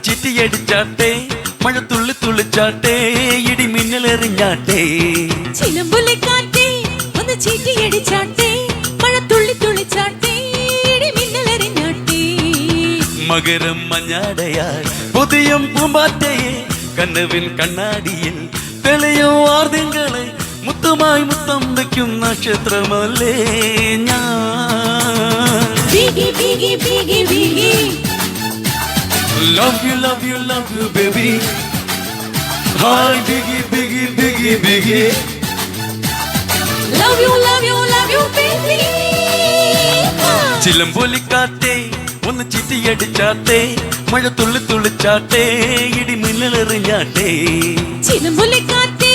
ചിറ്റിയടിച്ചാട്ടെ, മഴ തുള്ളി തുള്ളിച്ചാട്ടെ, ഇടി മിന്നലെറിഞ്ഞാട്ടെ. ചിലമ്പുലിക്കാറ്റേ ഒന്ന് ചീറ്റിയടിച്ചാട്ടെ, മഴ തുള്ളി തുള്ളിച്ചാട്ടെ, ഇടി മിന്നലെറിഞ്ഞാട്ടെ. മകരം മഞ്ഞാടയായി പുതിയം പൂമ്പാറ്റയെ, കനവിൻ കണ്ണാടിയിൽ തെളിയും വാർദിങ്കളെ, മുത്തമായി മുത്തം വയ്ക്കും നക്ഷത്രമല്ലേ ഞാൻ. ബിഗി ബിഗി ബിഗി ബിഗി love you love you love you baby. Hi biggie biggie biggie biggie. love you love you love you baby. ചിലമ്പൊലിക്കാറ്റേ ഒന്ന് ചിറ്റിയടിച്ചാട്ടെ, മഴ തുള്ളി തുള്ളിച്ചാട്ടെ, ഇടി മിന്നലെറിഞ്ഞാട്ടെ. ചിലമ്പുലിക്കാറ്റേ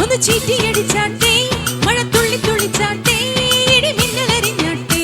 ഒന്ന് ചീറ്റിയടിച്ചാട്ടെ, മഴ തുള്ളി തുള്ളിച്ചാട്ടെ, ഇടി മിന്നലെറിഞ്ഞാട്ടെ.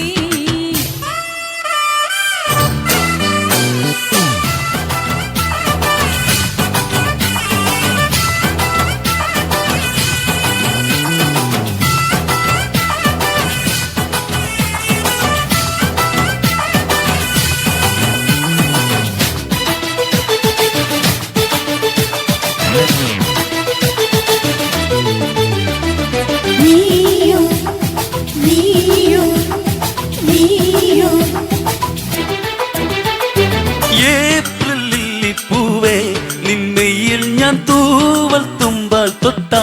ഏപ്രിലിൽ പൂവേ നിന്നയിൽ ഞാൻ തൂവൽ തുമ്പാൽ തൊട്ടാ,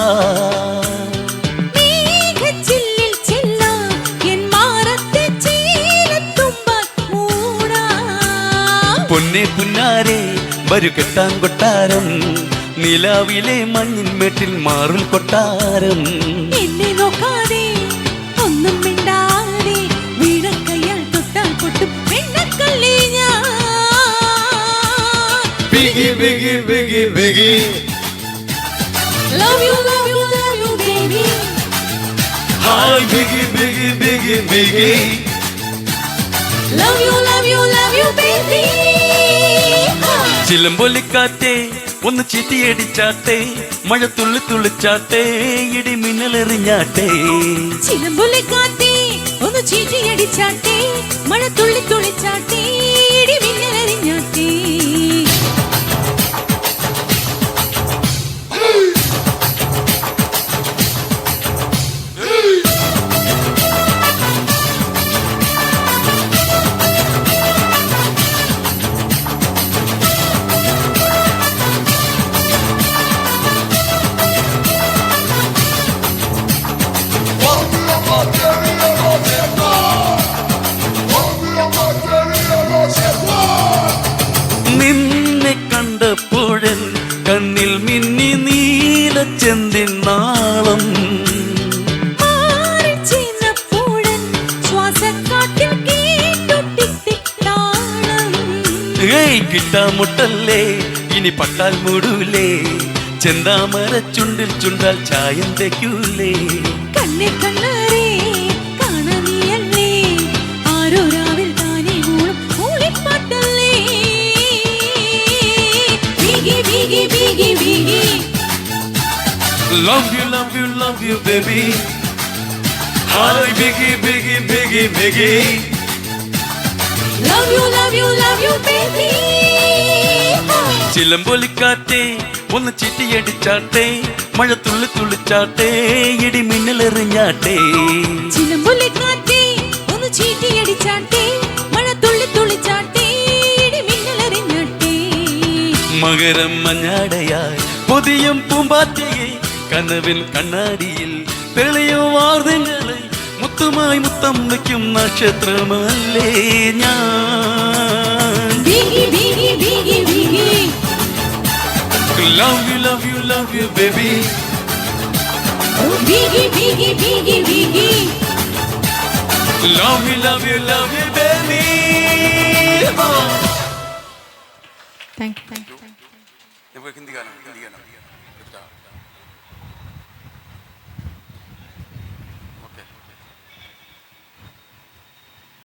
മേഘച്ചില്ലിൽ ചെല്ലാം എൻ മാറത്തെ ചീലത്തുമ്പാൽ മൂടാം. പൊന്നെ പുന്നാരെ വരു കെട്ടാൻ കൊട്ടാരം, നിലാവിലെ മഞ്ഞിൻമേട്ടിൽ മാറുൽ കൊട്ടാരം. എന്നെ നോക്കാതെ ഒന്നും മിണ്ടാതെ വീണക്കയ്യാൽ തൊട്ടാൽ പൊട്ടും പെണ്ണക്കല്ലേ ഞാൻ. Biggie biggie biggie biggie. love you love you love you baby. Hi biggie biggie biggie biggie. love you love you love you baby. ചിലമ്പൊലിക്കാറ്റേ ഒന്ന് ചിറ്റിയടിച്ചാട്ടെ, മഴ തുള്ളി തുള്ളിച്ചാട്ടെ, ഇടി മിന്നലെറിഞ്ഞാട്ടെ. ചിലമ്പുലിക്കാറ്റേ ഒന്ന് ചീറ്റിയടിച്ചാട്ടെ, മഴ തുള്ളി തുള്ളിച്ചാട്ടെ, ഇടി മിന്നലെറിഞ്ഞാട്ടെ. നിന്നെ കണ്ടപ്പോഴൻ കണ്ണിൽ മിന്നി നീലച്ചെന്തിൻ നാളം, മാറിച്ചെന്നപ്പോഴൻ ശ്വാസക്കാറ്റിൽ കേട്ടു ടിക് ടിക് താളം. ഏയ് കിട്ടാമുട്ടല്ലേ ഇനി പട്ടാൽ മൂടൂലേ, ചെന്താമര ചുണ്ടിൽ ചുണ്ടാൽ ചായം തേക്കൂലേ. കണ്ണേ കണ്ണാരേ കാണാനിയല്ലേ, ആരോ രാവിൽ താനേ മൂളും മൂളിപ്പാട്ടല്ലേ. ബിഗി ബിഗി ബിഗി ബിഗി Love you love you love you baby. Hi biggie biggie biggie biggie. love you love you love you baby. ചിലമ്പൊലിക്കാറ്റേ ഒന്ന് ചിറ്റിയടിച്ചാട്ടെ, മഴ തുള്ളി തുള്ളിച്ചാട്ടെ, ഇടി മിന്നലെറിഞ്ഞാട്ടെ. ചിലമ്പുലിക്കാറ്റേ ഒന്ന് ചീറ്റിയടിച്ചാട്ടെ, മഴ തുള്ളി തുള്ളിച്ചാട്ടെ, ഇടി മിന്നലെറിഞ്ഞാട്ടെ. മകരം മഞ്ഞാടയായി പുതിയം പൂമ്പാറ്റയെ, കനവിൻ കണ്ണാടിയിൽ തെളിയും വാർദിങ്ങളെ, മുത്തുമായി മുത്തം വയ്ക്കും നക്ഷത്രമല്ലേ ഞാൻ. ബിഗി ബിഗി ബിഗി ബിഗി love you love you love you baby. ബിഗി ബിഗി ബിഗി ബിഗി love you baby. Thank you. Hindi गाना